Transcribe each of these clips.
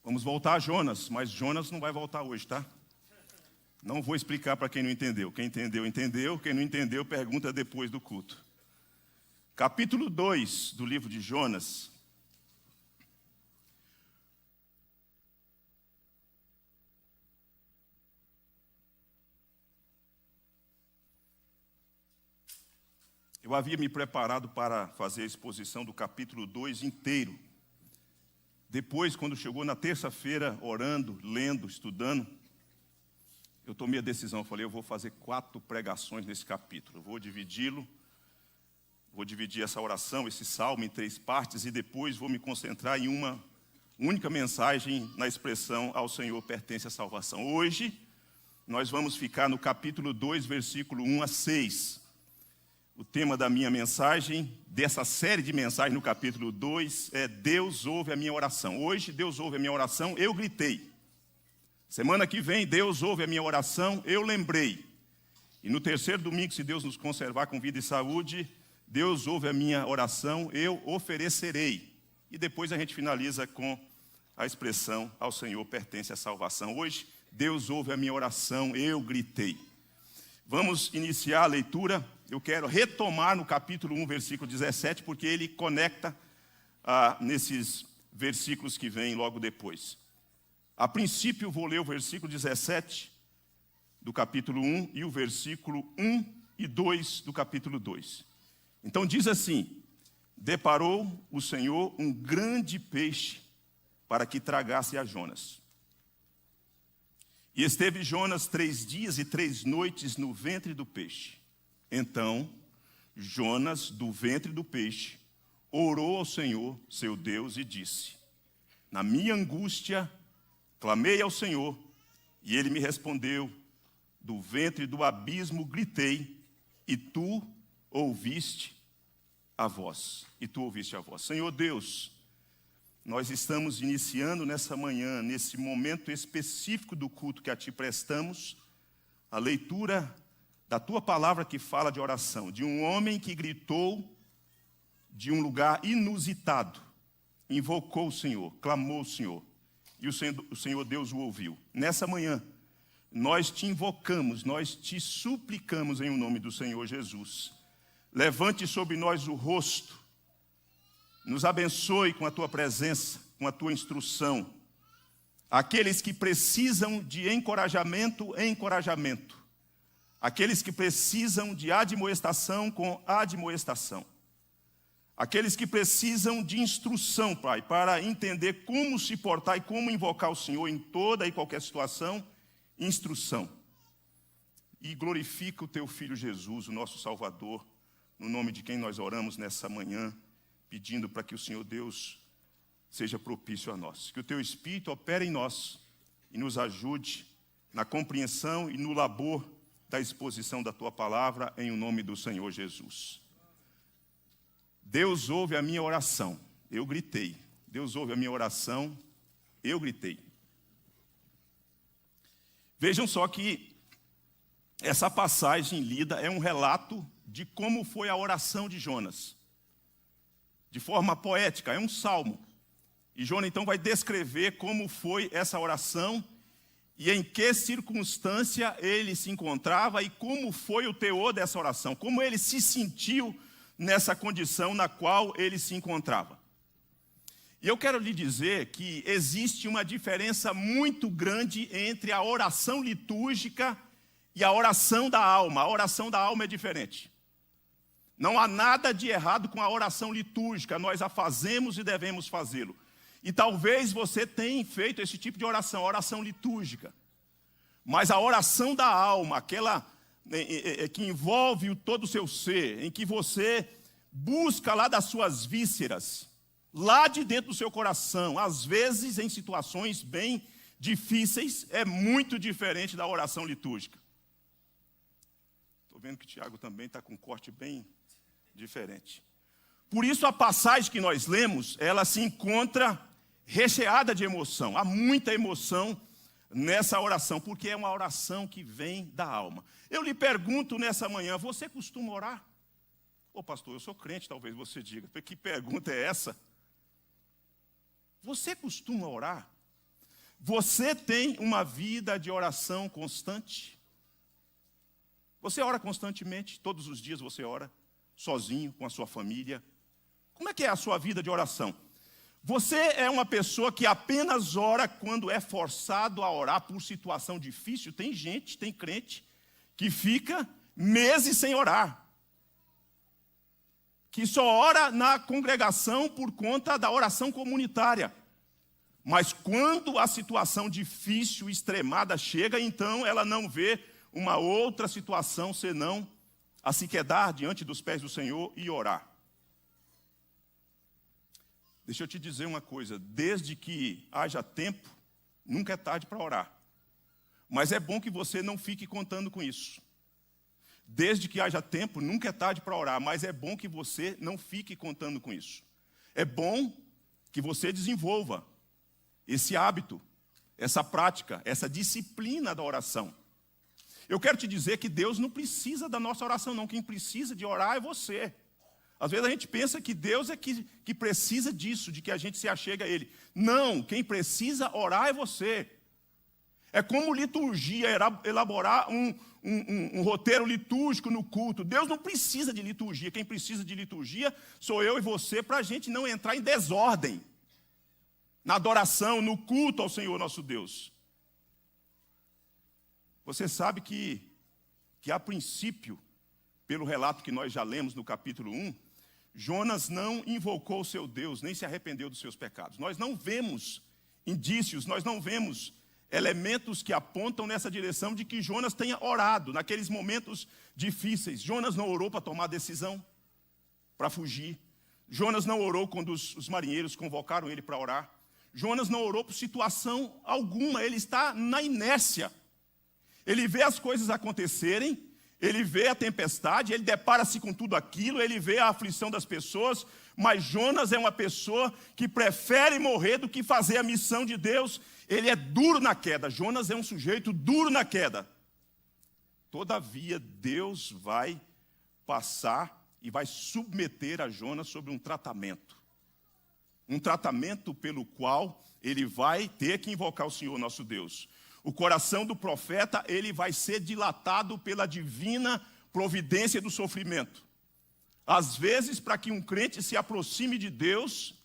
Vamos voltar a Jonas, mas Jonas não vai voltar hoje, tá? Não vou explicar para quem não entendeu. Quem entendeu, entendeu. Quem não entendeu, pergunta depois do culto. Capítulo 2 do livro de Jonas. Eu havia me preparado para fazer a exposição do capítulo 2 inteiro. Depois, quando chegou na terça-feira, orando, lendo, estudando, eu tomei a decisão, eu falei, eu vou fazer 4 pregações nesse capítulo. Eu vou dividi-lo, vou dividir essa oração, esse salmo em 3 partes, e depois vou me concentrar em uma única mensagem na expressão ao Senhor pertence a salvação. Hoje, nós vamos ficar no capítulo 2, versículo 1 a 6. O tema da minha mensagem, dessa série de mensagens no capítulo 2, é Deus ouve a minha oração. Hoje, Deus ouve a minha oração, eu gritei. Semana que vem, Deus ouve a minha oração, eu lembrei. E no terceiro domingo, se Deus nos conservar com vida e saúde, Deus ouve a minha oração, eu oferecerei. E depois a gente finaliza com a expressão ao Senhor pertence a salvação. Hoje, Deus ouve a minha oração, eu gritei. Vamos iniciar a leitura. Eu quero retomar no capítulo 1, versículo 17, porque ele conecta nesses versículos que vêm logo depois. A princípio, vou ler o versículo 17 do capítulo 1 e o versículo 1 e 2 do capítulo 2. Então diz assim: deparou o Senhor um grande peixe para que tragasse a Jonas. E esteve Jonas 3 dias e 3 noites no ventre do peixe. Então, Jonas, do ventre do peixe, orou ao Senhor, seu Deus, e disse: na minha angústia, clamei ao Senhor, e ele me respondeu. Do ventre do abismo gritei, e tu ouviste a voz. E tu ouviste a voz. Senhor Deus, nós estamos iniciando nessa manhã, nesse momento específico do culto que a ti prestamos, a leitura da tua palavra que fala de oração, de um homem que gritou de um lugar inusitado, invocou o Senhor, clamou o Senhor, e o Senhor Deus o ouviu. Nessa manhã, nós te invocamos, nós te suplicamos em nome do Senhor Jesus. Levante sobre nós o rosto, nos abençoe com a tua presença, com a tua instrução. Aqueles que precisam de encorajamento, encorajamento. Aqueles que precisam de admoestação, com admoestação. Aqueles que precisam de instrução, Pai, para entender como se portar e como invocar o Senhor em toda e qualquer situação, instrução. E glorifica o teu Filho Jesus, o nosso Salvador, no nome de quem nós oramos nessa manhã, pedindo para que o Senhor Deus seja propício a nós. Que o teu Espírito opere em nós e nos ajude na compreensão e no labor da exposição da tua palavra, em o nome do Senhor Jesus. Deus ouve a minha oração, eu gritei. Deus ouve a minha oração, eu gritei. Vejam só que essa passagem lida é um relato de como foi a oração de Jonas. De forma poética, é um salmo. E Jonas então vai descrever como foi essa oração e em que circunstância ele se encontrava e como foi o teor dessa oração, como ele se sentiu nessa condição na qual ele se encontrava. E eu quero lhe dizer que existe uma diferença muito grande entre a oração litúrgica e a oração da alma. A oração da alma é diferente. Não há nada de errado com a oração litúrgica, nós a fazemos e devemos fazê-lo. E talvez você tenha feito esse tipo de oração, a oração litúrgica. Mas a oração da alma, aquela que envolve todo o seu ser, em que você busca lá das suas vísceras, lá de dentro do seu coração, às vezes em situações bem difíceis, é muito diferente da oração litúrgica. Estou vendo que o Tiago também está com um corte bem diferente. Por isso a passagem que nós lemos, ela se encontra recheada de emoção. Há muita emoção nessa oração, porque é uma oração que vem da alma. Eu lhe pergunto nessa manhã, você costuma orar? Ô pastor, eu sou crente, talvez você diga. Que pergunta é essa? Você costuma orar? Você tem uma vida de oração constante? Você ora constantemente? Todos os dias você ora? Sozinho, com a sua família? Como é que é a sua vida de oração? Você é uma pessoa que apenas ora quando é forçado a orar por situação difícil? Tem gente, tem crente, que fica meses sem orar. Que só ora na congregação por conta da oração comunitária. Mas quando a situação difícil, extremada chega, então ela não vê uma outra situação senão a se quedar diante dos pés do Senhor e orar. Deixa eu te dizer uma coisa, desde que haja tempo, nunca é tarde para orar. Mas é bom que você não fique contando com isso. Desde que haja tempo, nunca é tarde para orar, mas é bom que você não fique contando com isso. É bom que você desenvolva esse hábito, essa prática, essa disciplina da oração. Eu quero te dizer que Deus não precisa da nossa oração, não. Quem precisa de orar é você. Às vezes a gente pensa que Deus é que precisa disso, de que a gente se achegue a Ele. Não, quem precisa orar é você. É como liturgia, elaborar um roteiro litúrgico no culto. Deus não precisa de liturgia. Quem precisa de liturgia sou eu e você, para a gente não entrar em desordem na adoração, no culto ao Senhor nosso Deus. Você sabe que a princípio, pelo relato que nós já lemos no capítulo 1, Jonas não invocou o seu Deus, nem se arrependeu dos seus pecados. Nós não vemos indícios, nós não vemos elementos que apontam nessa direção de que Jonas tenha orado naqueles momentos difíceis. Jonas não orou para tomar decisão, para fugir. Jonas não orou quando os marinheiros convocaram ele para orar. Jonas não orou por situação alguma, ele está na inércia. Ele vê as coisas acontecerem, ele vê a tempestade, ele depara-se com tudo aquilo, ele vê a aflição das pessoas, mas Jonas é uma pessoa que prefere morrer do que fazer a missão de Deus. Ele é duro na queda, Jonas é um sujeito duro na queda. Todavia, Deus vai passar e vai submeter a Jonas sobre um tratamento pelo qual ele vai ter que invocar o Senhor nosso Deus. O coração do profeta, ele vai ser dilatado pela divina providência do sofrimento. Às vezes, para que um crente se aproxime de Deus,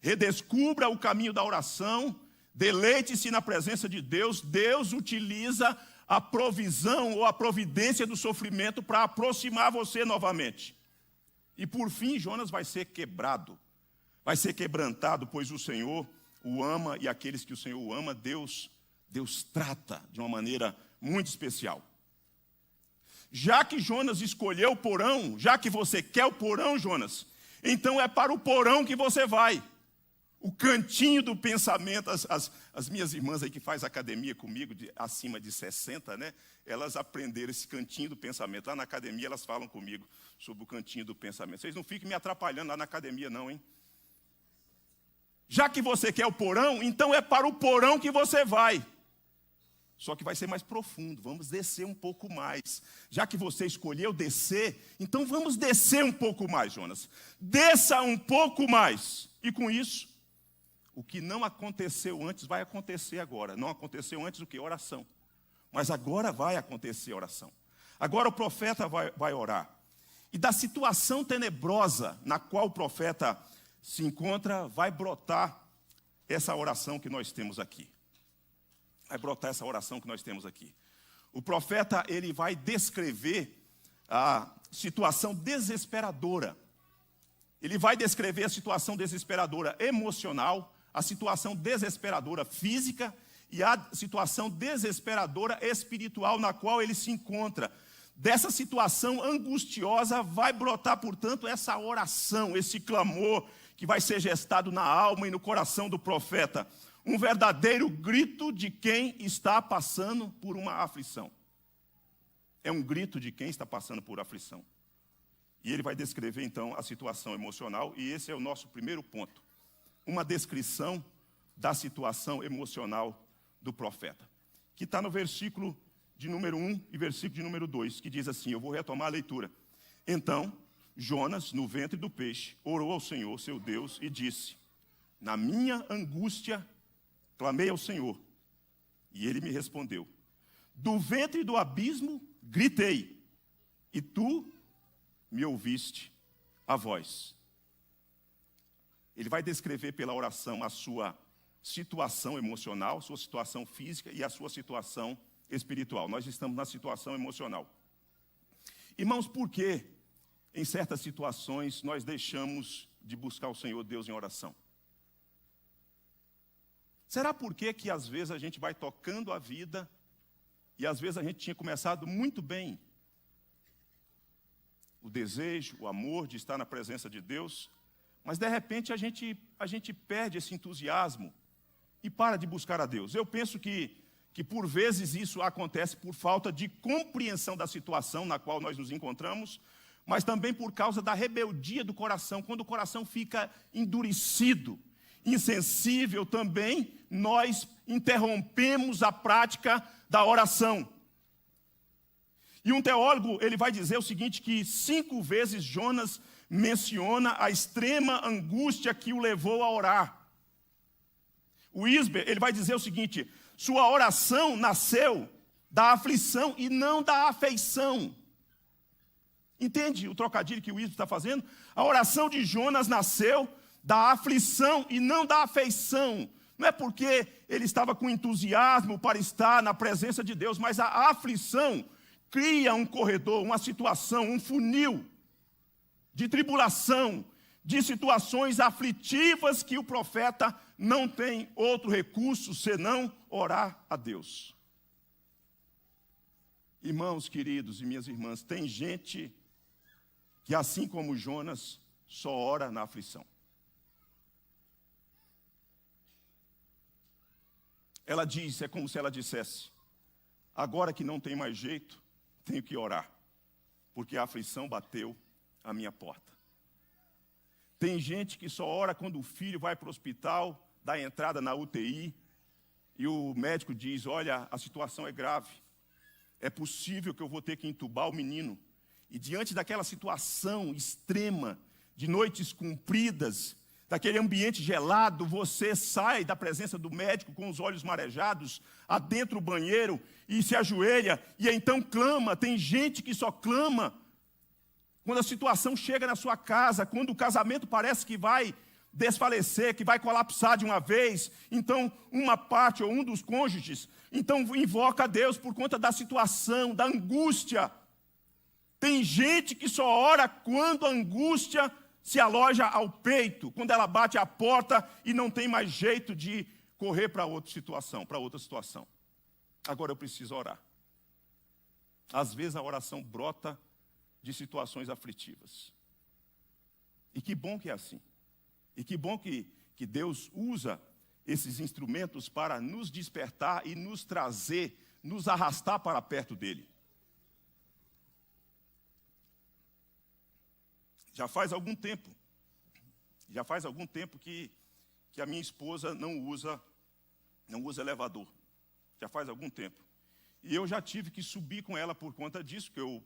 redescubra o caminho da oração, deleite-se na presença de Deus, Deus utiliza a provisão ou a providência do sofrimento para aproximar você novamente. E por fim, Jonas vai ser quebrado, vai ser quebrantado, pois o Senhor o ama e aqueles que o Senhor o ama, Deus trata de uma maneira muito especial. Já que Jonas escolheu o porão, já que você quer o porão, Jonas, então é para o porão que você vai. O cantinho do pensamento, as minhas irmãs aí que fazem academia comigo, acima de 60, né? Elas aprenderam esse cantinho do pensamento. Lá na academia elas falam comigo sobre o cantinho do pensamento. Vocês não fiquem me atrapalhando lá na academia não, hein? Já que você quer o porão, então é para o porão que você vai. Só que vai ser mais profundo, vamos descer um pouco mais. Já que você escolheu descer, então vamos descer um pouco mais, Jonas. Desça um pouco mais. E com isso, o que não aconteceu antes vai acontecer agora. Não aconteceu antes o que? Oração. Mas agora vai acontecer oração. Agora o profeta vai orar. E da situação tenebrosa na qual o profeta se encontra, vai brotar essa oração que nós temos aqui. Vai brotar essa oração que nós temos aqui. O profeta, ele vai descrever a situação desesperadora. Ele vai descrever a situação desesperadora emocional, a situação desesperadora física e a situação desesperadora espiritual na qual ele se encontra. Dessa situação angustiosa vai brotar, portanto, essa oração, esse clamor que vai ser gestado na alma e no coração do profeta. Um verdadeiro grito de quem está passando por uma aflição. É um grito de quem está passando por aflição. E ele vai descrever, então, a situação emocional, e esse é o nosso primeiro ponto. Uma descrição da situação emocional do profeta, que está no versículo de número 1 e versículo de número 2, que diz assim, eu vou retomar a leitura. Então, Jonas, no ventre do peixe, orou ao Senhor, seu Deus, e disse, na minha angústia, clamei ao Senhor, E ele me respondeu: do ventre do abismo gritei, e tu me ouviste a voz. Ele vai descrever pela oração a sua situação emocional, sua situação física e a sua situação espiritual. Nós estamos na situação emocional. Irmãos, por que em certas situações nós deixamos de buscar o Senhor Deus em oração? Será por que às vezes a gente vai tocando a vida e às vezes a gente tinha começado muito bem? O desejo, o amor de estar na presença de Deus, mas de repente a gente perde esse entusiasmo e para de buscar a Deus. Eu penso que por vezes isso acontece por falta de compreensão da situação na qual nós nos encontramos, mas também por causa da rebeldia do coração. Quando o coração fica endurecido, insensível também, nós interrompemos a prática da oração. E um teólogo, ele vai dizer o seguinte, que 5 vezes Jonas menciona a extrema angústia que o levou a orar. O Wisber, ele vai dizer o seguinte: sua oração nasceu da aflição e não da afeição. Entende o trocadilho que o Wisber está fazendo? A oração de Jonas nasceu da aflição e não da afeição. Não é porque ele estava com entusiasmo para estar na presença de Deus, mas a aflição cria um corredor, uma situação, um funil de tribulação, de situações aflitivas que o profeta não tem outro recurso senão orar a Deus. Irmãos queridos e minhas irmãs, tem gente que, assim como Jonas, só ora na aflição. Ela diz, é como se ela dissesse: agora que não tem mais jeito, tenho que orar, porque a aflição bateu à minha porta. Tem gente que só ora quando o filho vai para o hospital, dá entrada na UTI, e o médico diz: olha, a situação é grave, é possível que eu vou ter que entubar o menino. E diante daquela situação extrema, de noites compridas, daquele ambiente gelado, você sai da presença do médico com os olhos marejados, adentra o banheiro e se ajoelha, e então clama. Tem gente que só clama quando a situação chega na sua casa, quando o casamento parece que vai desfalecer, que vai colapsar de uma vez. Então, uma parte ou um dos cônjuges, então invoca a Deus por conta da situação, da angústia. Tem gente que só ora quando a angústia se aloja ao peito, quando ela bate à porta e não tem mais jeito de correr para outra situação. Agora eu preciso orar. Às vezes a oração brota de situações aflitivas. E que bom que é assim. E que bom que Deus usa esses instrumentos para nos despertar e nos trazer, nos arrastar para perto dele. Já faz algum tempo que a minha esposa não usa elevador. Já faz algum tempo. E eu já tive que subir com ela por conta disso, que eu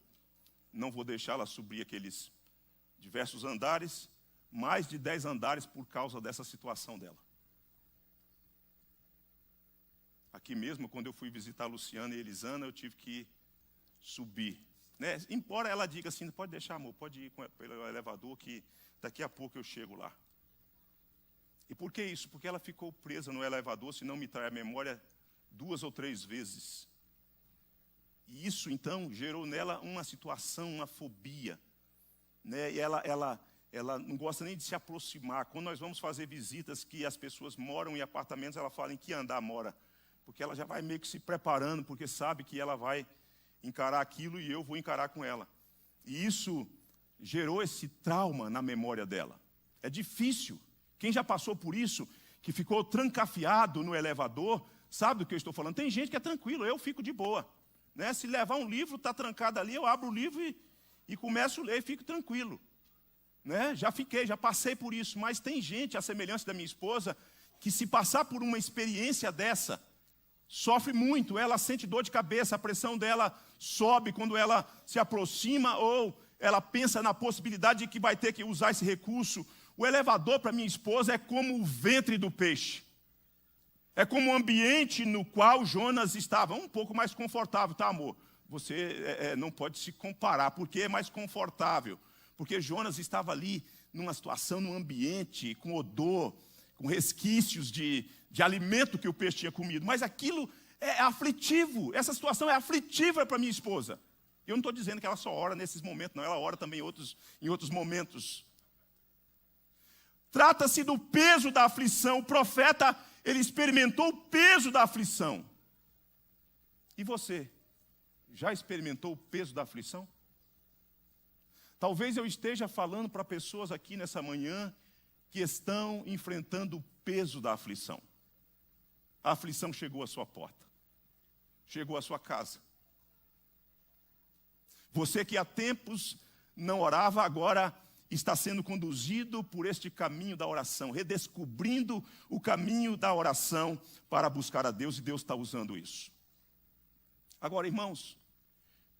não vou deixá-la subir aqueles diversos andares, mais de 10 andares por causa dessa situação dela. Aqui mesmo, quando eu fui visitar a Luciana e a Elisana, eu tive que subir. Né? Embora ela diga assim: pode deixar, amor, pode ir pelo elevador que daqui a pouco eu chego lá. E por que isso? Porque ela ficou presa no elevador, se não me trai a memória, 2 ou 3 vezes. E isso, então, gerou nela uma situação, uma fobia. Né? E ela não gosta nem de se aproximar. Quando nós vamos fazer visitas que as pessoas moram em apartamentos, ela fala em que andar mora. Porque ela já vai meio que se preparando, porque sabe que ela vai encarar aquilo e eu vou encarar com ela. E isso gerou esse trauma na memória dela. É difícil. Quem já passou por isso, que ficou trancafiado no elevador, sabe do que eu estou falando. Tem gente que é tranquilo, eu fico de boa. Né? Se levar um livro, está trancado ali, eu abro o livro e começo a ler e fico tranquilo. Né? Já passei por isso. Mas tem gente, à semelhança da minha esposa, que se passar por uma experiência dessa, sofre muito, ela sente dor de cabeça, a pressão dela sobe quando ela se aproxima ou ela pensa na possibilidade de que vai ter que usar esse recurso. O elevador para minha esposa é como o ventre do peixe. É como um ambiente no qual Jonas estava um pouco mais confortável, tá, amor? Você não pode se comparar, porque é mais confortável. Porque Jonas estava ali numa situação, num ambiente, com odor, com resquícios de alimento que o peixe tinha comido. Mas aquilo é aflitivo, essa situação é aflitiva para minha esposa. Eu não estou dizendo que ela só ora nesses momentos, não, ela ora também em outros momentos. Trata-se do peso da aflição. O profeta, ele experimentou o peso da aflição. E você, já experimentou o peso da aflição? Talvez eu esteja falando para pessoas aqui nessa manhã que estão enfrentando o peso da aflição. A aflição chegou à sua porta, chegou à sua casa. Você que há tempos não orava, agora está sendo conduzido por este caminho da oração, redescobrindo o caminho da oração para buscar a Deus, e Deus está usando isso. Agora, irmãos,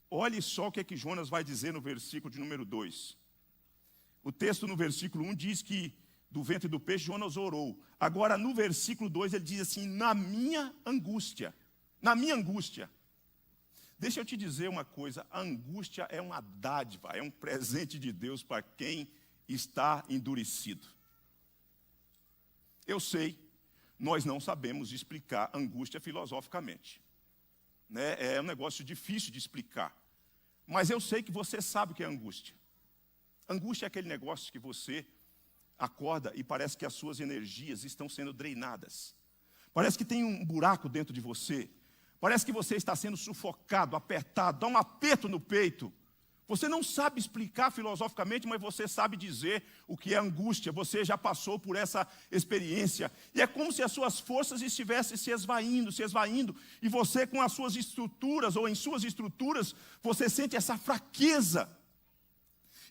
olhe só o que é que Jonas vai dizer no versículo de número 2. O texto no versículo 1 diz que do ventre do peixe Jonas orou. Agora, no versículo 2, ele diz assim: na minha angústia. Deixa eu te dizer uma coisa, a angústia é uma dádiva, é um presente de Deus para quem está endurecido. Eu sei, nós não sabemos explicar angústia filosoficamente. Né? É um negócio difícil de explicar. Mas eu sei que você sabe o que é angústia. Angústia é aquele negócio que você acorda e parece que as suas energias estão sendo drenadas. Parece que tem um buraco dentro de você. Parece que você está sendo sufocado, apertado, dá um aperto no peito. Você não sabe explicar filosoficamente, mas você sabe dizer o que é angústia. Você já passou por essa experiência. E é como se as suas forças estivessem se esvaindo. E você, com as suas estruturas, ou em suas estruturas, você sente essa fraqueza.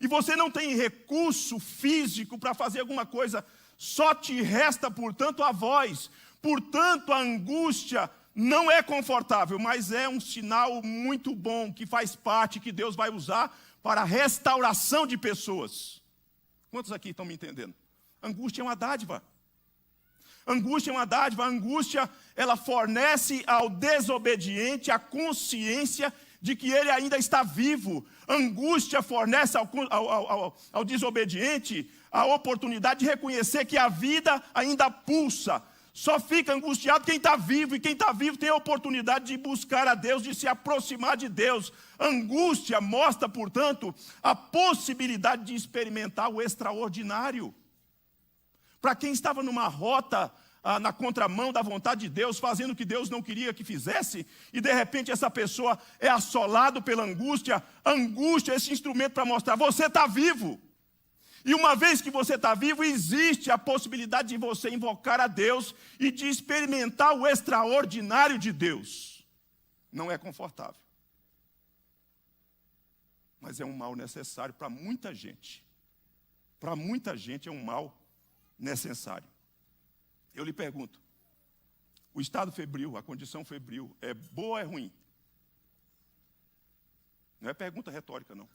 E você não tem recurso físico para fazer alguma coisa. Só te resta, portanto, a voz. Portanto, a angústia não é confortável, mas é um sinal muito bom, que faz parte, que Deus vai usar para a restauração de pessoas. Quantos aqui estão me entendendo? Angústia é uma dádiva. Angústia é uma dádiva. A angústia, ela fornece ao desobediente a consciência de que ele ainda está vivo. Angústia fornece ao desobediente a oportunidade de reconhecer que a vida ainda pulsa. Só fica angustiado quem está vivo, e quem está vivo tem a oportunidade de buscar a Deus, de se aproximar de Deus. Angústia mostra, portanto, a possibilidade de experimentar o extraordinário. Para quem estava numa rota na contramão da vontade de Deus, fazendo o que Deus não queria que fizesse, e de repente essa pessoa é assolada pela angústia. Angústia é esse instrumento para mostrar: você está vivo. E uma vez que você está vivo, existe a possibilidade de você invocar a Deus e de experimentar o extraordinário de Deus. Não é confortável, mas é um mal necessário para muita gente. Para muita gente é um mal necessário. Eu lhe pergunto, o estado febril, a condição febril, é boa ou é ruim? Não é pergunta retórica, não.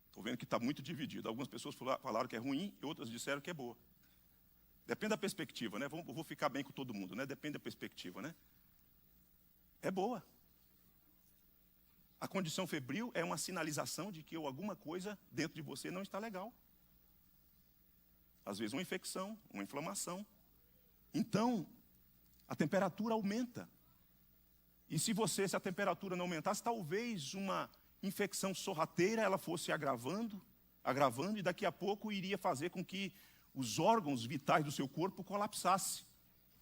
Estou vendo que está muito dividido. Algumas pessoas falaram que é ruim e outras disseram que é boa. Depende da perspectiva, né? Vou ficar bem com todo mundo, né? Depende da perspectiva, né? É boa. A condição febril é uma sinalização de que alguma coisa dentro de você não está legal. Às vezes uma infecção, uma inflamação. Então, a temperatura aumenta. E se a temperatura não aumentasse, talvez uma infecção sorrateira, ela fosse agravando, e daqui a pouco iria fazer com que os órgãos vitais do seu corpo colapsassem.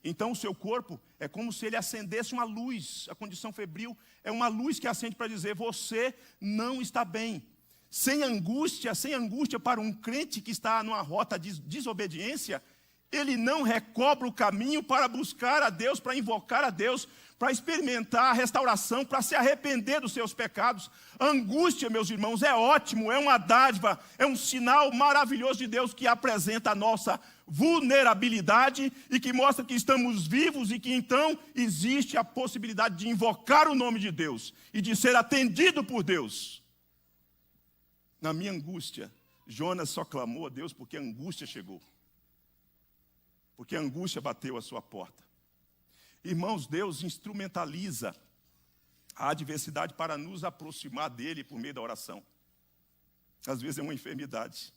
Então o seu corpo é como se ele acendesse uma luz. A condição febril é uma luz que acende para dizer: você não está bem. Sem angústia para um crente que está numa rota de desobediência, ele não recobra o caminho para buscar a Deus, para invocar a Deus, para experimentar a restauração, para se arrepender dos seus pecados. A angústia, meus irmãos, é ótimo, é uma dádiva, é um sinal maravilhoso de Deus que apresenta a nossa vulnerabilidade e que mostra que estamos vivos e que então existe a possibilidade de invocar o nome de Deus e de ser atendido por Deus. Na minha angústia, Jonas só clamou a Deus porque a angústia chegou. porque a angústia bateu a sua porta. Irmãos, Deus instrumentaliza a adversidade para nos aproximar dele por meio da oração. Às vezes é uma enfermidade,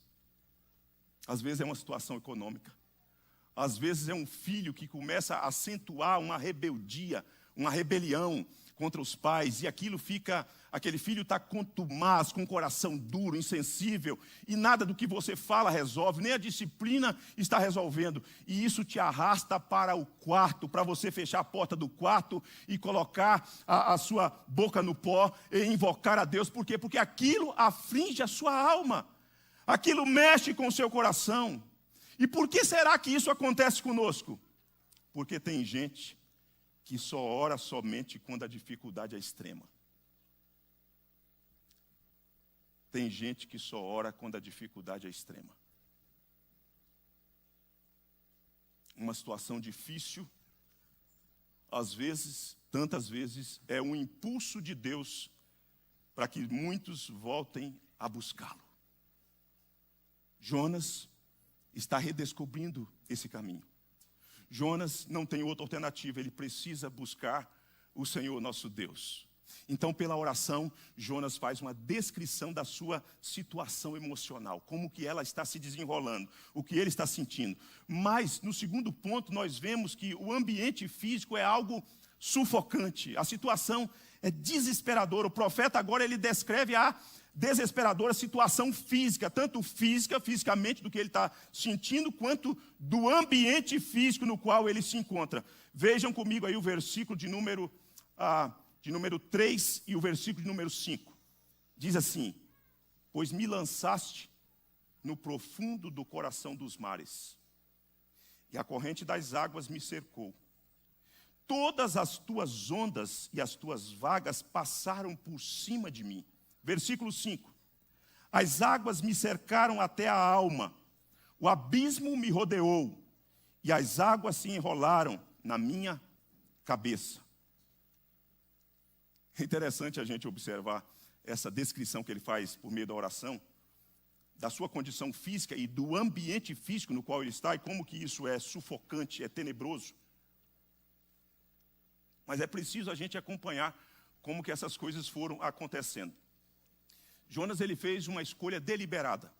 às vezes é uma situação econômica, às vezes é um filho que começa a acentuar uma rebeldia, uma rebelião contra os pais, e aquele filho está contumaz, com o coração duro, insensível, e nada do que você fala resolve, nem a disciplina está resolvendo, e isso te arrasta para o quarto, para você fechar a porta do quarto e colocar a sua boca no pó e invocar a Deus. Por quê? Porque aquilo aflige a sua alma, aquilo mexe com o seu coração. E por que será que isso acontece conosco? Porque tem gente que só ora somente quando a dificuldade é extrema. Tem gente que só ora quando a dificuldade é extrema. Uma situação difícil, às vezes, tantas vezes, é um impulso de Deus para que muitos voltem a buscá-lo. Jonas está redescobrindo esse caminho. Jonas não tem outra alternativa, ele precisa buscar o Senhor nosso Deus. Então, pela oração, Jonas faz uma descrição da sua situação emocional, como que ela está se desenrolando, o que ele está sentindo. Mas, no segundo ponto, nós vemos que o ambiente físico é algo sufocante, a situação é desesperadora. O profeta agora ele descreve a desesperadora situação física, tanto fisicamente do que ele está sentindo, quanto do ambiente físico no qual ele se encontra. Vejam comigo aí o versículo de número 3 e o versículo de número 5. Diz assim: pois me lançaste no profundo do coração dos mares, e a corrente das águas me cercou. Todas as tuas ondas e as tuas vagas passaram por cima de mim. Versículo 5. As águas me cercaram até a alma, o abismo me rodeou, e as águas se enrolaram na minha cabeça. É interessante a gente observar essa descrição que ele faz por meio da oração, da sua condição física e do ambiente físico no qual ele está, e como que isso é sufocante, é tenebroso. Mas é preciso a gente acompanhar como que essas coisas foram acontecendo. Jonas ele fez uma escolha deliberada.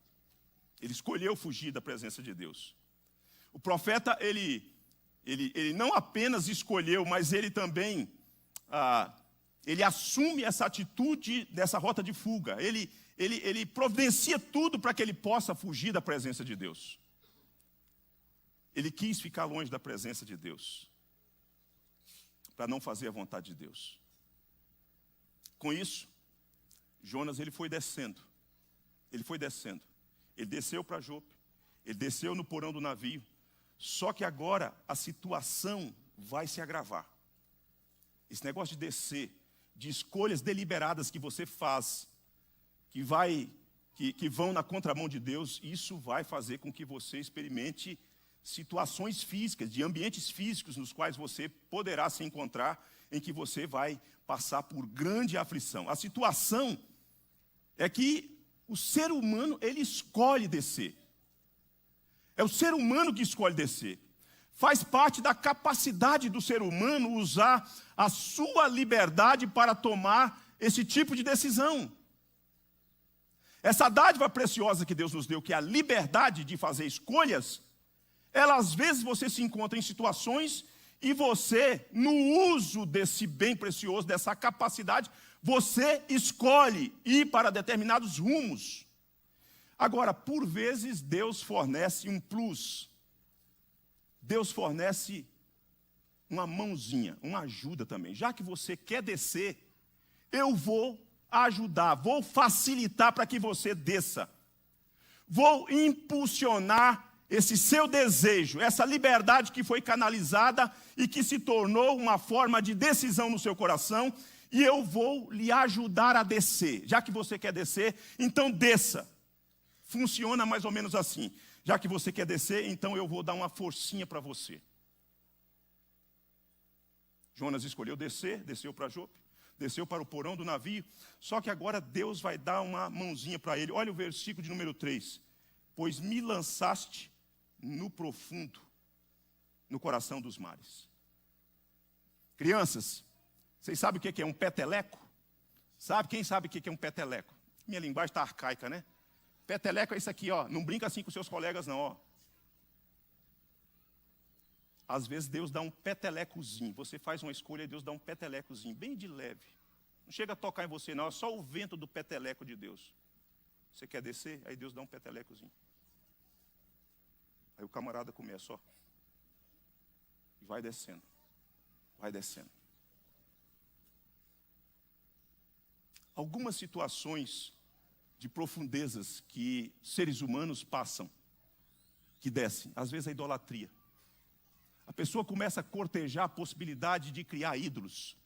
Ele escolheu fugir da presença de Deus. O profeta, ele não apenas escolheu, mas ele também ele assume essa atitude dessa rota de fuga. Ele providencia tudo para que ele possa fugir da presença de Deus. Ele quis ficar longe da presença de Deus, para não fazer a vontade de Deus. Com isso, Jonas ele foi descendo. Ele desceu para Jope, ele desceu no porão do navio. Só que agora a situação vai se agravar. Esse negócio de descer, de escolhas deliberadas que você faz, que vão na contramão de Deus, isso vai fazer com que você experimente situações físicas, de ambientes físicos nos quais você poderá se encontrar, em que você vai passar por grande aflição. A situação é que o ser humano, ele escolhe descer. É o ser humano que escolhe descer. Faz parte da capacidade do ser humano usar a sua liberdade para tomar esse tipo de decisão. Essa dádiva preciosa que Deus nos deu, que é a liberdade de fazer escolhas, ela às vezes você se encontra em situações e você, no uso desse bem precioso, dessa capacidade, você escolhe ir para determinados rumos. Agora, por vezes, Deus fornece um plus. Deus fornece uma mãozinha, uma ajuda também. Já que você quer descer, eu vou ajudar, vou facilitar para que você desça. Vou impulsionar esse seu desejo, essa liberdade que foi canalizada e que se tornou uma forma de decisão no seu coração, e eu vou lhe ajudar a descer. Já que você quer descer, então desça. Funciona mais ou menos assim. Já que você quer descer, então eu vou dar uma forcinha para você. Jonas escolheu descer, desceu para Jope, desceu para o porão do navio, só que agora Deus vai dar uma mãozinha para ele. Olha o versículo de número 3. Pois me lançaste no profundo no coração dos mares. Crianças, vocês sabem o que é um peteleco? Sabe? Quem sabe o que é um peteleco? Minha linguagem está arcaica, né? Peteleco é isso aqui, ó. Não brinca assim com seus colegas, não, ó. Às vezes Deus dá um petelecozinho. Você faz uma escolha e Deus dá um petelecozinho, bem de leve. Não chega a tocar em você, não. É só o vento do peteleco de Deus. Você quer descer? Aí Deus dá um petelecozinho. Aí o camarada começa, ó. E vai descendo. Vai descendo. Algumas situações de profundezas que seres humanos passam, que descem. Às vezes a idolatria. A pessoa começa a cortejar a possibilidade de criar ídolos,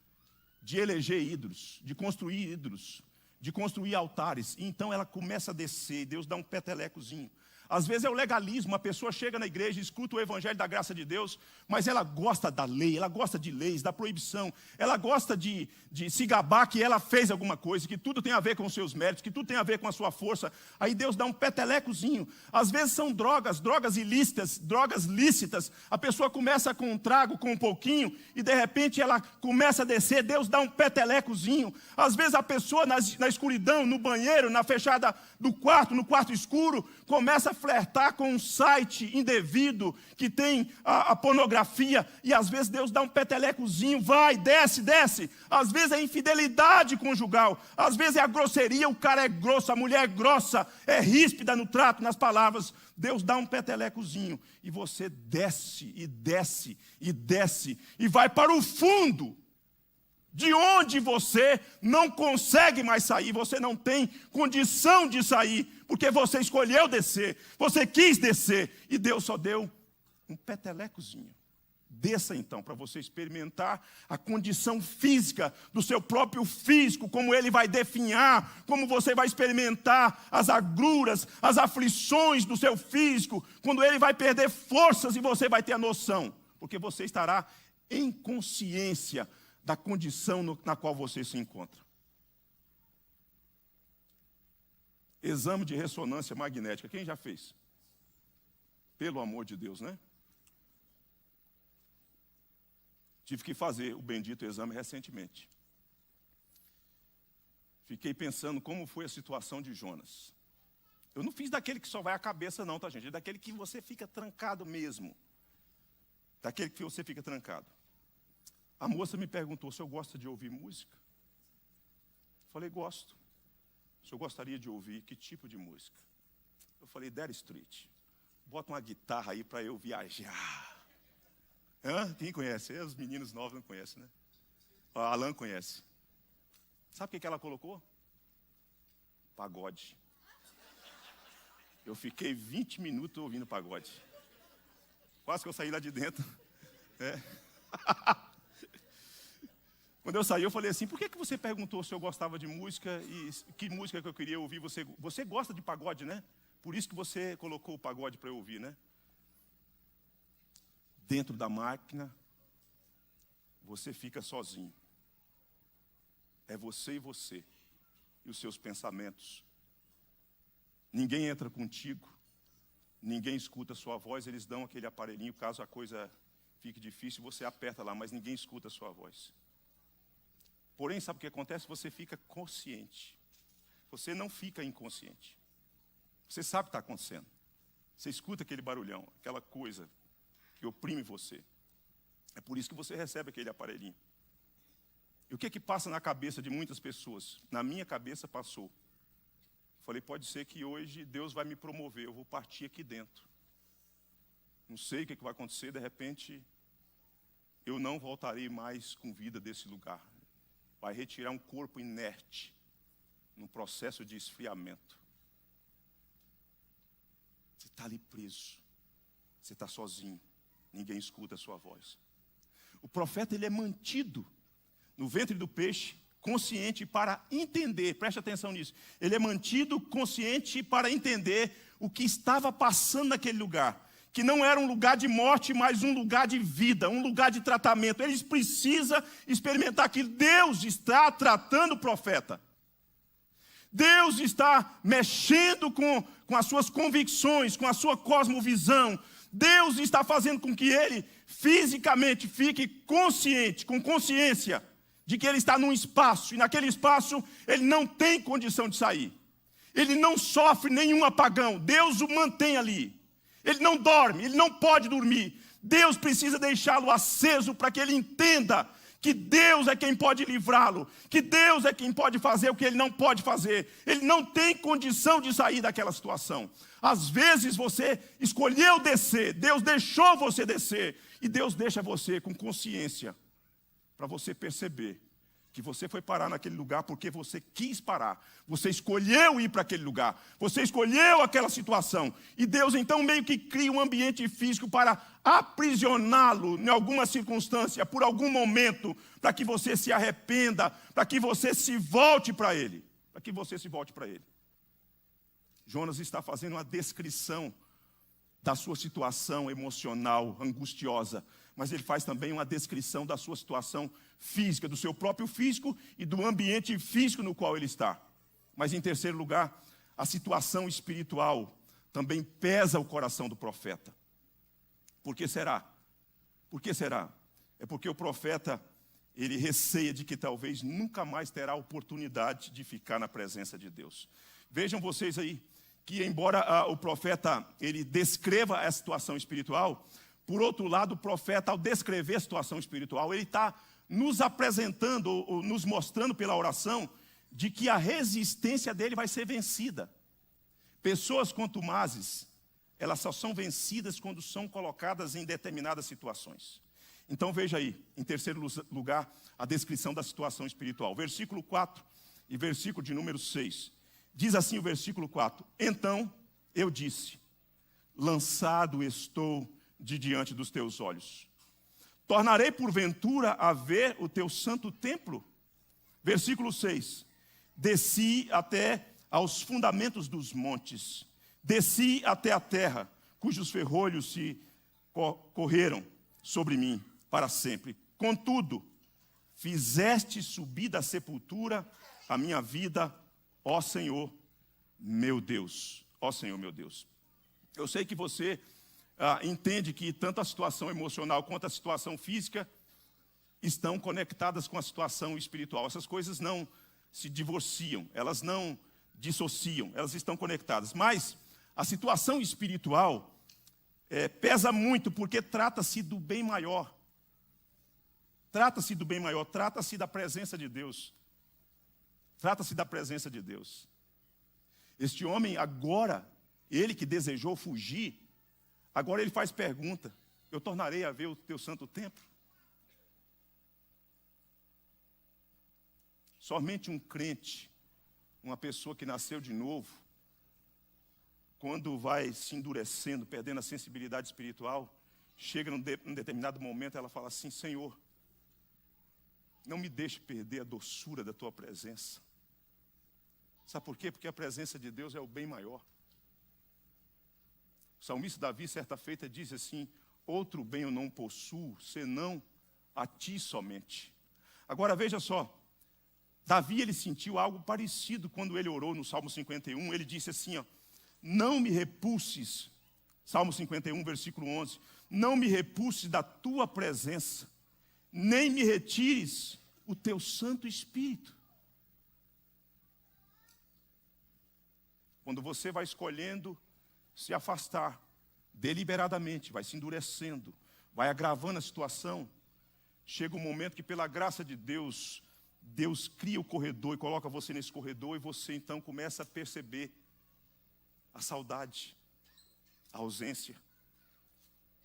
de eleger ídolos, de construir ídolos, de construir altares. E então ela começa a descer, Deus dá um petelecozinho. Às vezes é o legalismo, a pessoa chega na igreja, escuta o evangelho da graça de Deus, mas ela gosta da lei, ela gosta de leis, da proibição, ela gosta de se gabar que ela fez alguma coisa, que tudo tem a ver com os seus méritos, que tudo tem a ver com a sua força. Aí Deus dá um petelecozinho. Às vezes são drogas ilícitas, drogas lícitas. A pessoa começa com um trago, com um pouquinho, e de repente ela começa a descer, Deus dá um petelecozinho. Às vezes a pessoa na escuridão, no banheiro, na fechada do quarto, no quarto escuro, começa a flertar com um site indevido que tem a pornografia, e às vezes Deus dá um petelecozinho, vai, desce, desce. Às vezes é infidelidade conjugal, às vezes é a grosseria, o cara é grosso, a mulher é grossa, é ríspida no trato, nas palavras. Deus dá um petelecozinho, e você desce, e desce, e desce, e vai para o fundo, de onde você não consegue mais sair, você não tem condição de sair, porque você escolheu descer, você quis descer, e Deus só deu um petelecozinho. Desça então, para você experimentar a condição física do seu próprio físico, como ele vai definhar, como você vai experimentar as agruras, as aflições do seu físico, quando ele vai perder forças e você vai ter a noção, porque você estará em consciência da condição na qual você se encontra. Exame de ressonância magnética. Quem já fez? Pelo amor de Deus, né? Tive que fazer o bendito exame recentemente. Fiquei pensando como foi a situação de Jonas. Eu não fiz daquele que só vai à cabeça não, tá, gente? É daquele que você fica trancado mesmo. Daquele que você fica trancado. A moça me perguntou se eu gosto de ouvir música. Falei, gosto. O senhor gostaria de ouvir que tipo de música? Eu falei, Dire Street. Bota uma guitarra aí para eu viajar. Hã? Quem conhece? Os meninos novos não conhecem, né? O Alan conhece. Sabe o que ela colocou? Pagode. Eu fiquei 20 minutos ouvindo pagode. Quase que eu saí lá de dentro. É. Quando eu saí, eu falei assim, por que você perguntou se eu gostava de música e que música que eu queria ouvir? Você gosta de pagode, né? Por isso que você colocou o pagode para eu ouvir, né? Dentro da máquina, você fica sozinho. É você e os seus pensamentos. Ninguém entra contigo, ninguém escuta a sua voz, eles dão aquele aparelhinho, caso a coisa fique difícil, você aperta lá, mas ninguém escuta a sua voz. Porém, sabe o que acontece? Você fica consciente. Você não fica inconsciente. Você sabe o que está acontecendo. Você escuta aquele barulhão, aquela coisa que oprime você. É por isso que você recebe aquele aparelhinho. E o que passa na cabeça de muitas pessoas? Na minha cabeça passou. Falei, pode ser que hoje Deus vai me promover, eu vou partir aqui dentro. Não sei o que vai acontecer, de repente, eu não voltarei mais com vida desse lugar. Vai retirar um corpo inerte, num processo de esfriamento. Você está ali preso, você está sozinho, ninguém escuta a sua voz. O profeta, ele é mantido no ventre do peixe, consciente para entender, preste atenção nisso. Ele é mantido consciente para entender o que estava passando naquele lugar. Que não era um lugar de morte, mas um lugar de vida, um lugar de tratamento. Eles precisam experimentar que Deus está tratando o profeta. Deus está mexendo com as suas convicções, com a sua cosmovisão. Deus está fazendo com que ele fisicamente fique consciente, com consciência de que ele está num espaço, e naquele espaço ele não tem condição de sair. Ele não sofre nenhum apagão, Deus o mantém ali. Ele não dorme, ele não pode dormir. Deus precisa deixá-lo aceso para que ele entenda que Deus é quem pode livrá-lo, que Deus é quem pode fazer o que ele não pode fazer. Ele não tem condição de sair daquela situação. Às vezes você escolheu descer, Deus deixou você descer, e Deus deixa você com consciência, para você perceber que você foi parar naquele lugar porque você quis parar. Você escolheu ir para aquele lugar. Você escolheu aquela situação. E Deus então meio que cria um ambiente físico para aprisioná-lo em alguma circunstância, por algum momento, para que você se arrependa, para que você se volte para Ele. Para que você se volte para Ele. Jonas está fazendo uma descrição da sua situação emocional, angustiosa, mas ele faz também uma descrição da sua situação física, do seu próprio físico e do ambiente físico no qual ele está. Mas em terceiro lugar, a situação espiritual também pesa o coração do profeta. Por que será? Por que será? É porque o profeta, ele receia de que talvez nunca mais terá a oportunidade de ficar na presença de Deus. Vejam vocês aí, que embora o profeta ele descreva a situação espiritual, por outro lado, o profeta, ao descrever a situação espiritual, ele está nos apresentando, ou nos mostrando pela oração, de que a resistência dele vai ser vencida. Pessoas contumazes, elas só são vencidas quando são colocadas em determinadas situações. Então veja aí, em terceiro lugar, a descrição da situação espiritual. Versículo 4 e versículo de número 6. Diz assim o versículo 4: Então eu disse, lançado estou de diante dos teus olhos. Tornarei porventura a ver o teu santo templo? Versículo 6. Desci até aos fundamentos dos montes, desci até a terra, cujos ferrolhos se correram sobre mim para sempre. Contudo, fizeste subir da sepultura a minha vida, ó Senhor, meu Deus. Ó Senhor, meu Deus. Eu sei que você entende que tanto a situação emocional quanto a situação física estão conectadas com a situação espiritual. Essas coisas não se divorciam, elas não dissociam, elas estão conectadas. Mas a situação espiritual pesa muito porque trata-se do bem maior. Trata-se do bem maior, trata-se da presença de Deus. Trata-se da presença de Deus. Este homem agora, ele que desejou fugir, agora ele faz pergunta: eu tornarei a ver o teu santo templo? Somente um crente, uma pessoa que nasceu de novo, quando vai se endurecendo, perdendo a sensibilidade espiritual, chega num determinado momento, ela fala assim: Senhor, não me deixe perder a doçura da tua presença. Sabe por quê? Porque a presença de Deus é o bem maior. O salmista Davi, certa feita, diz assim: outro bem eu não possuo, senão a ti somente. Agora veja só, Davi ele sentiu algo parecido quando ele orou no Salmo 51. Ele disse assim, ó: não me repulses, Salmo 51, versículo 11, não me repulses da tua presença, nem me retires o teu Santo Espírito. Quando você vai escolhendo se afastar deliberadamente, vai se endurecendo, vai agravando a situação, chega um momento que, pela graça de Deus, Deus cria o corredor e coloca você nesse corredor, e você então começa a perceber a saudade, a ausência.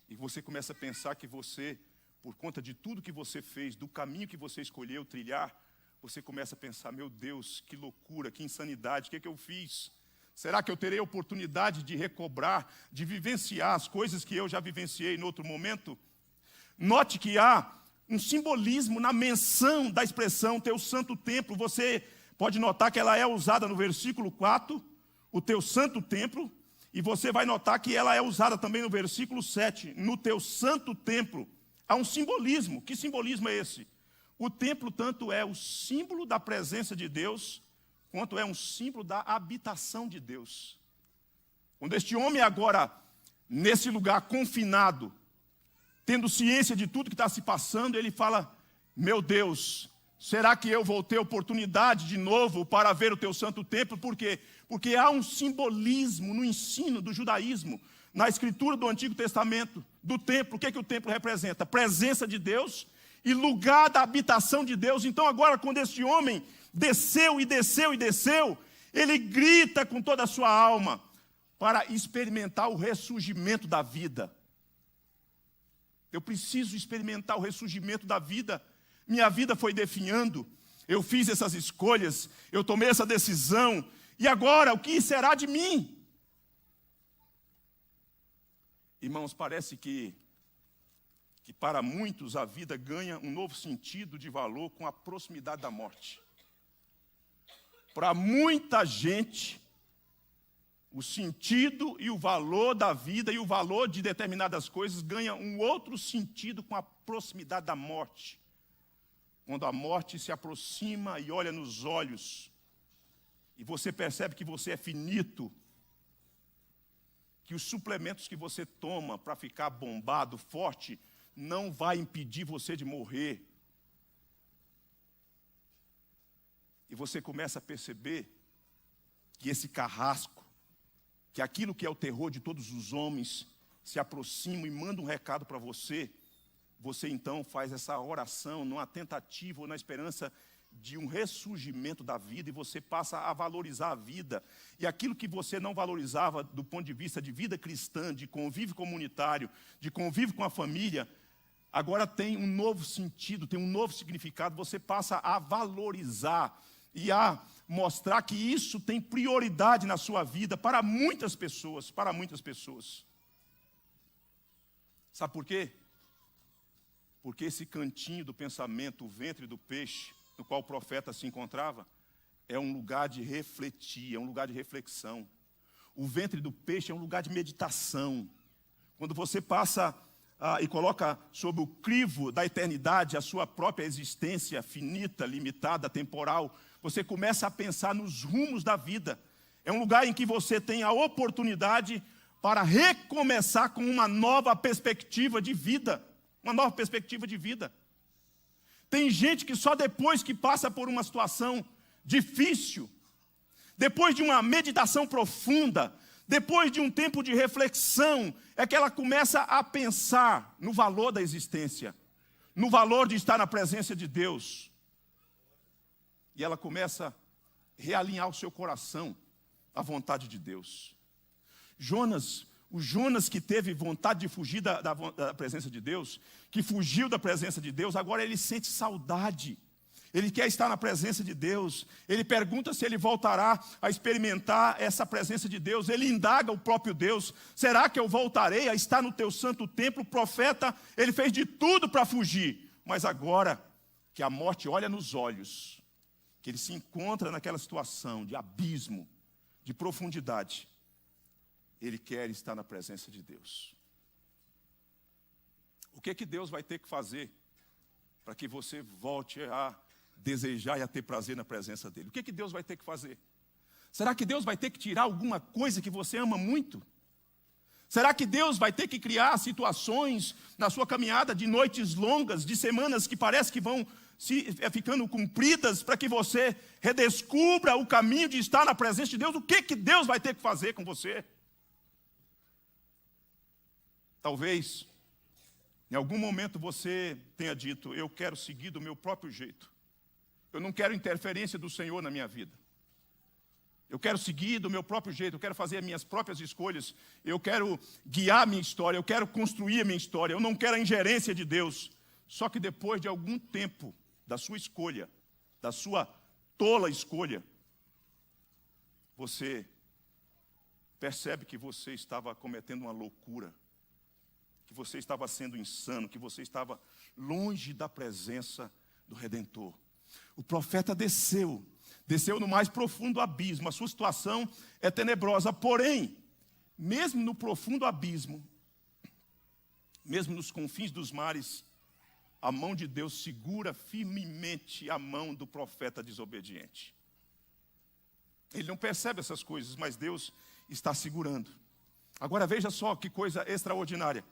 E você começa a pensar que você, por conta de tudo que você fez, do caminho que você escolheu trilhar, você começa a pensar: meu Deus, que loucura, que insanidade, o que é que eu fiz? Será que eu terei a oportunidade de recobrar, de vivenciar as coisas que eu já vivenciei em outro momento? Note que há um simbolismo na menção da expressão teu santo templo. Você pode notar que ela é usada no versículo 4, o teu santo templo, e você vai notar que ela é usada também no versículo 7, no teu santo templo. Há um simbolismo. Que simbolismo é esse? O templo tanto é o símbolo da presença de Deus, quanto é um símbolo da habitação de Deus. Quando este homem agora nesse lugar confinado, tendo ciência de tudo que está se passando, ele fala: meu Deus, será que eu vou ter oportunidade de novo para ver o teu santo templo? Por quê? Porque há um simbolismo no ensino do judaísmo, na escritura do Antigo Testamento, do templo. O que é que o templo representa? A presença de Deus e lugar da habitação de Deus. Então agora, quando esse homem desceu e desceu e desceu, ele grita com toda a sua alma para experimentar o ressurgimento da vida. Eu preciso experimentar o ressurgimento da vida. Minha vida foi definhando, eu fiz essas escolhas, eu tomei essa decisão, e agora o que será de mim? Irmãos, parece que para muitos a vida ganha um novo sentido de valor com a proximidade da morte. Para muita gente, o sentido e o valor da vida e o valor de determinadas coisas ganha um outro sentido com a proximidade da morte. Quando a morte se aproxima e olha nos olhos, e você percebe que você é finito, que os suplementos que você toma para ficar bombado, forte, não vai impedir você de morrer. E você começa a perceber que esse carrasco, que aquilo que é o terror de todos os homens, se aproxima e manda um recado para você. Você então faz essa oração numa tentativa ou na esperança de um ressurgimento da vida, e você passa a valorizar a vida. E aquilo que você não valorizava do ponto de vista de vida cristã, de convívio comunitário, de convívio com a família, agora tem um novo sentido, tem um novo significado. Você passa a valorizar e a mostrar que isso tem prioridade na sua vida para muitas pessoas, para muitas pessoas. Sabe por quê? Porque esse cantinho do pensamento, o ventre do peixe, no qual o profeta se encontrava, é um lugar de refletir, é um lugar de reflexão. O ventre do peixe é um lugar de meditação. Quando você passa e coloca sob o crivo da eternidade a sua própria existência finita, limitada, temporal, você começa a pensar nos rumos da vida. É um lugar em que você tem a oportunidade para recomeçar com uma nova perspectiva de vida. Uma nova perspectiva de vida. Tem gente que só depois que passa por uma situação difícil, depois de uma meditação profunda, depois de um tempo de reflexão, é que ela começa a pensar no valor da existência, no valor de estar na presença de Deus. E ela começa a realinhar o seu coração à vontade de Deus. O Jonas que teve vontade de fugir da presença de Deus, que fugiu da presença de Deus, agora ele sente saudade. Ele quer estar na presença de Deus. Ele pergunta se ele voltará a experimentar essa presença de Deus. Ele indaga o próprio Deus: será que eu voltarei a estar no teu santo templo? O profeta, ele fez de tudo para fugir. Mas agora que a morte olha nos olhos, que ele se encontra naquela situação de abismo, de profundidade, ele quer estar na presença de Deus. O que Deus vai ter que fazer para que você volte a desejar e a ter prazer na presença dele? O que Deus vai ter que fazer? Será que Deus vai ter que tirar alguma coisa que você ama muito? Será que Deus vai ter que criar situações na sua caminhada de noites longas, de semanas que parece que vão ficando compridas, para que você redescubra o caminho de estar na presença de Deus? O que Deus vai ter que fazer com você? Talvez, em algum momento você tenha dito: eu quero seguir do meu próprio jeito. Eu não quero interferência do Senhor na minha vida. Eu quero seguir do meu próprio jeito, eu quero fazer as minhas próprias escolhas. Eu quero guiar a minha história, eu quero construir a minha história. Eu não quero a ingerência de Deus. Só que depois de algum tempo da sua escolha, da sua tola escolha, você percebe que você estava cometendo uma loucura, que você estava sendo insano, que você estava longe da presença do Redentor. O profeta desceu no mais profundo abismo. A sua situação é tenebrosa, porém, mesmo no profundo abismo, mesmo nos confins dos mares, a mão de Deus segura firmemente a mão do profeta desobediente. Ele não percebe essas coisas, mas Deus está segurando. Agora veja só que coisa extraordinária.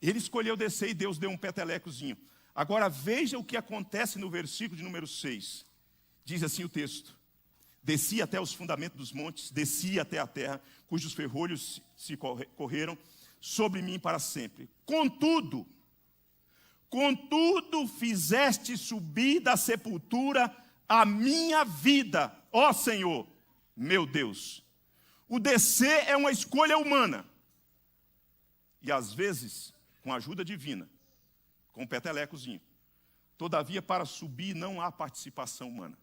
Ele escolheu descer e Deus deu um petelecozinho. Agora veja o que acontece no versículo de número 6. Diz assim o texto: desci até os fundamentos dos montes, desci até a terra, cujos ferrolhos se correram sobre mim para sempre. Contudo, fizeste subir da sepultura a minha vida, ó Senhor, meu Deus. O descer é uma escolha humana. E às vezes, com a ajuda divina, com um petelecozinho. Todavia, para subir não há participação humana.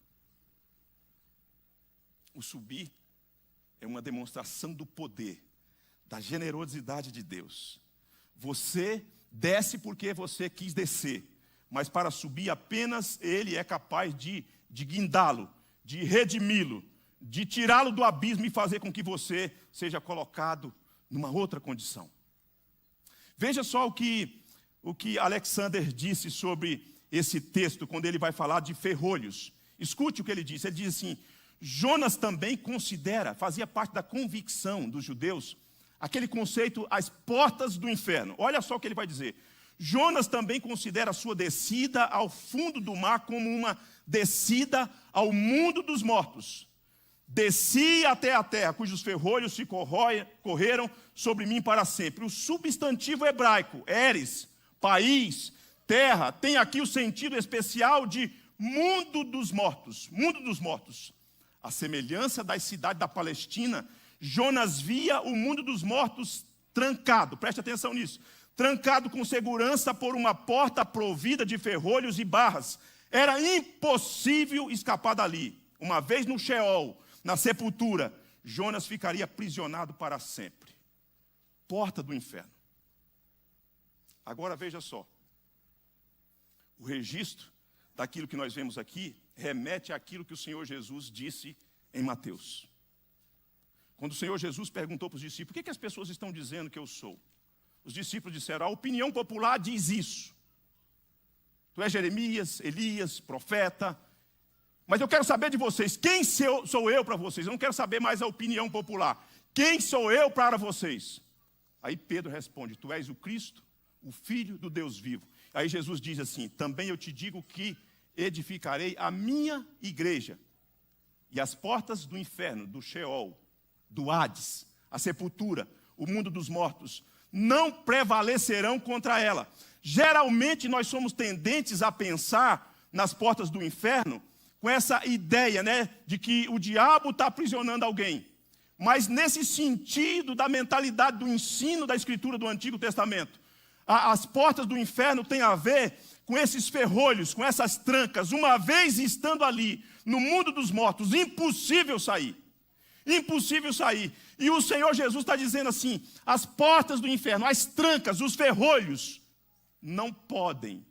O subir é uma demonstração do poder, da generosidade de Deus. Você desce porque você quis descer, mas para subir apenas Ele é capaz de guindá-lo, de redimi-lo, de tirá-lo do abismo e fazer com que você seja colocado numa outra condição. Veja só o que Alexander disse sobre esse texto, quando ele vai falar de ferrolhos. Escute o que ele diz. Ele diz assim: Jonas também considera, fazia parte da convicção dos judeus, aquele conceito, as portas do inferno. Olha só o que ele vai dizer. Jonas também considera a sua descida ao fundo do mar como uma descida ao mundo dos mortos. Desci até a terra, cujos ferrolhos se correram sobre mim para sempre. O substantivo hebraico, eres, país, terra, tem aqui o sentido especial de mundo dos mortos. Mundo dos mortos. A semelhança das cidades da Palestina, Jonas via o mundo dos mortos trancado, preste atenção nisso, trancado com segurança por uma porta provida de ferrolhos e barras. Era impossível escapar dali. Uma vez no Sheol, na sepultura, Jonas ficaria aprisionado para sempre. Porta do inferno. Agora veja só. O registro daquilo que nós vemos aqui remete àquilo que o Senhor Jesus disse em Mateus. Quando o Senhor Jesus perguntou para os discípulos: por que as pessoas estão dizendo que eu sou? Os discípulos disseram: a opinião popular diz isso. Tu és Jeremias, Elias, profeta. Mas eu quero saber de vocês, quem sou eu para vocês? Eu não quero saber mais a opinião popular. Quem sou eu para vocês? Aí Pedro responde: tu és o Cristo, o Filho do Deus vivo. Aí Jesus diz assim: também eu te digo que edificarei a minha igreja, e as portas do inferno, do Sheol, do Hades, a sepultura, o mundo dos mortos, não prevalecerão contra ela. Geralmente nós somos tendentes a pensar nas portas do inferno com essa ideia, de que o diabo está aprisionando alguém. Mas nesse sentido da mentalidade do ensino da Escritura do Antigo Testamento, as portas do inferno têm a ver com esses ferrolhos, com essas trancas. Uma vez estando ali, no mundo dos mortos, impossível sair. Impossível sair. E o Senhor Jesus está dizendo assim: as portas do inferno, as trancas, os ferrolhos, não podem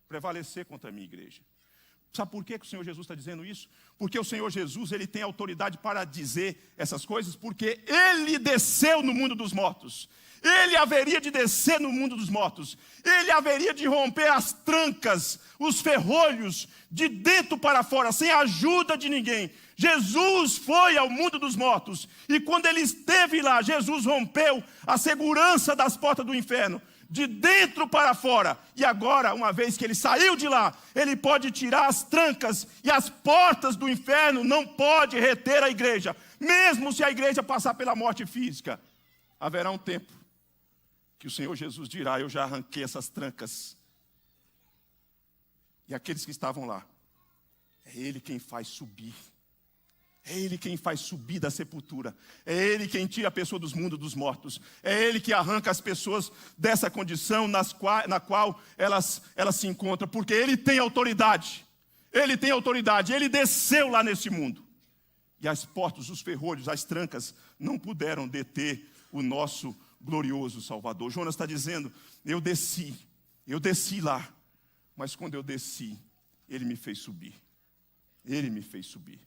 prevalecer contra a minha igreja. Sabe por que o Senhor Jesus está dizendo isso? Porque o Senhor Jesus, ele tem autoridade para dizer essas coisas, porque ele desceu no mundo dos mortos. Ele haveria de descer no mundo dos mortos. Ele haveria de romper as trancas, os ferrolhos, de dentro para fora, sem a ajuda de ninguém. Jesus foi ao mundo dos mortos. E quando ele esteve lá, Jesus rompeu a segurança das portas do inferno, de dentro para fora. E agora, uma vez que ele saiu de lá, ele pode tirar as trancas, e as portas do inferno não podem reter a igreja. Mesmo se a igreja passar pela morte física, haverá um tempo que o Senhor Jesus dirá: eu já arranquei essas trancas. E aqueles que estavam lá, é Ele quem faz subir. É Ele quem faz subir da sepultura. É Ele quem tira a pessoa dos mundos dos mortos. É Ele que arranca as pessoas dessa condição na qual elas se encontram. Porque Ele tem autoridade. Ele tem autoridade. Ele desceu lá nesse mundo. E as portas, os ferrolhos, as trancas não puderam deter o nosso glorioso Salvador. Jonas está dizendo: eu desci lá. Mas quando eu desci, Ele me fez subir. Ele me fez subir.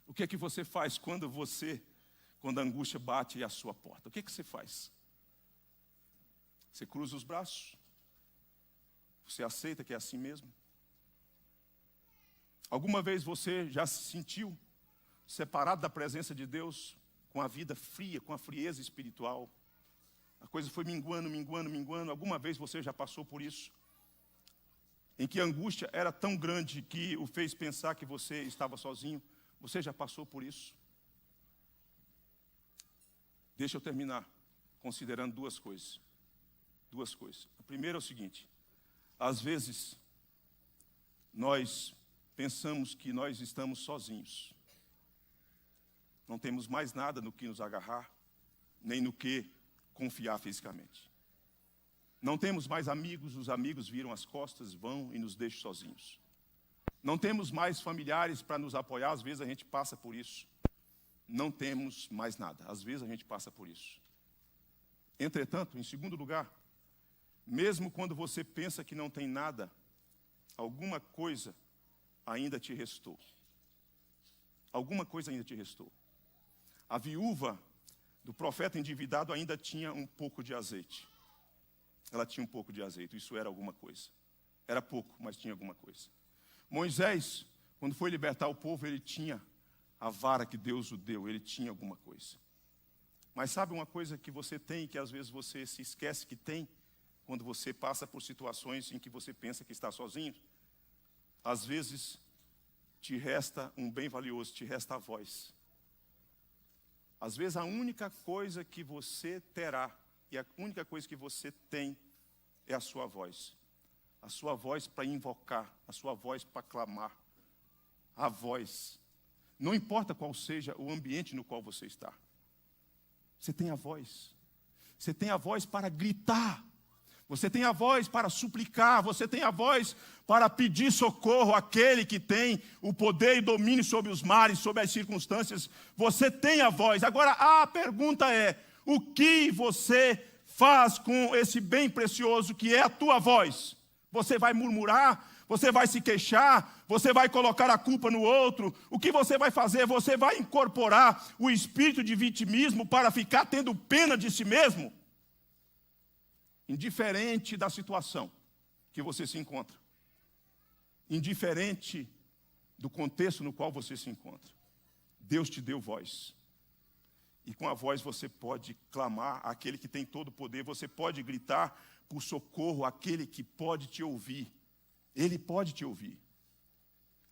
O que é que você faz quando a angústia bate à sua porta? O que é que você faz? Você cruza os braços? Você aceita que é assim mesmo? Alguma vez você já se sentiu separado da presença de Deus com a vida fria, com a frieza espiritual. A coisa foi minguando, minguando, minguando. Alguma vez você já passou por isso? Em que a angústia era tão grande que o fez pensar que você estava sozinho? Você já passou por isso? Deixa eu terminar considerando duas coisas. Duas coisas. A primeira é o seguinte: às vezes, nós pensamos que nós estamos sozinhos. Não temos mais nada no que nos agarrar, nem no que confiar fisicamente. Não temos mais amigos, os amigos viram as costas, vão e nos deixam sozinhos. Não temos mais familiares para nos apoiar, às vezes a gente passa por isso. Não temos mais nada, às vezes a gente passa por isso. Entretanto, em segundo lugar, mesmo quando você pensa que não tem nada, alguma coisa ainda te restou. Alguma coisa ainda te restou. A viúva do profeta endividado ainda tinha um pouco de azeite. Ela tinha um pouco de azeite, isso era alguma coisa. Era pouco, mas tinha alguma coisa. Moisés, quando foi libertar o povo, ele tinha a vara que Deus o deu, ele tinha alguma coisa. Mas sabe uma coisa que você tem, que às vezes você se esquece que tem, quando você passa por situações em que você pensa que está sozinho? Às vezes, te resta um bem valioso, te resta a voz. Às vezes a única coisa que você terá, e a única coisa que você tem, é a sua voz. A sua voz para invocar, a sua voz para clamar. A voz. Não importa qual seja o ambiente no qual você está. Você tem a voz. Você tem a voz para gritar. Você tem a voz para suplicar. Você tem a voz para pedir socorro àquele que tem o poder e domínio sobre os mares, sobre as circunstâncias. Você tem a voz. Agora, a pergunta é: o que você faz com esse bem precioso que é a tua voz? Você vai murmurar? Você vai se queixar? Você vai colocar a culpa no outro? O que você vai fazer? Você vai incorporar o espírito de vitimismo para ficar tendo pena de si mesmo? Indiferente da situação que você se encontra. Indiferente do contexto no qual você se encontra. Deus te deu voz. E com a voz você pode clamar àquele que tem todo o poder. Você pode gritar por socorro àquele que pode te ouvir. Ele pode te ouvir.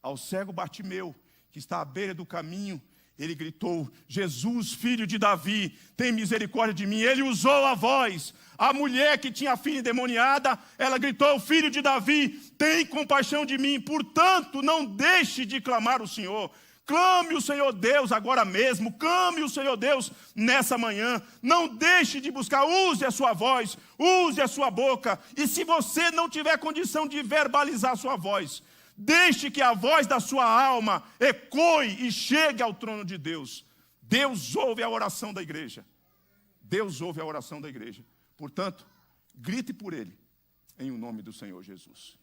Ao cego Bartimeu, que está à beira do caminho, ele gritou: Jesus, filho de Davi, tem misericórdia de mim. Ele usou a voz. A mulher que tinha a filha endemoniada, ela gritou: filho de Davi, tem compaixão de mim. Portanto, não deixe de clamar o Senhor. Clame o Senhor Deus agora mesmo. Clame o Senhor Deus nessa manhã. Não deixe de buscar. Use a sua voz. Use a sua boca. E se você não tiver condição de verbalizar a sua voz, deixe que a voz da sua alma ecoe e chegue ao trono de Deus. Deus ouve a oração da igreja. Deus ouve a oração da igreja. Portanto, grite por ele, em o nome do Senhor Jesus.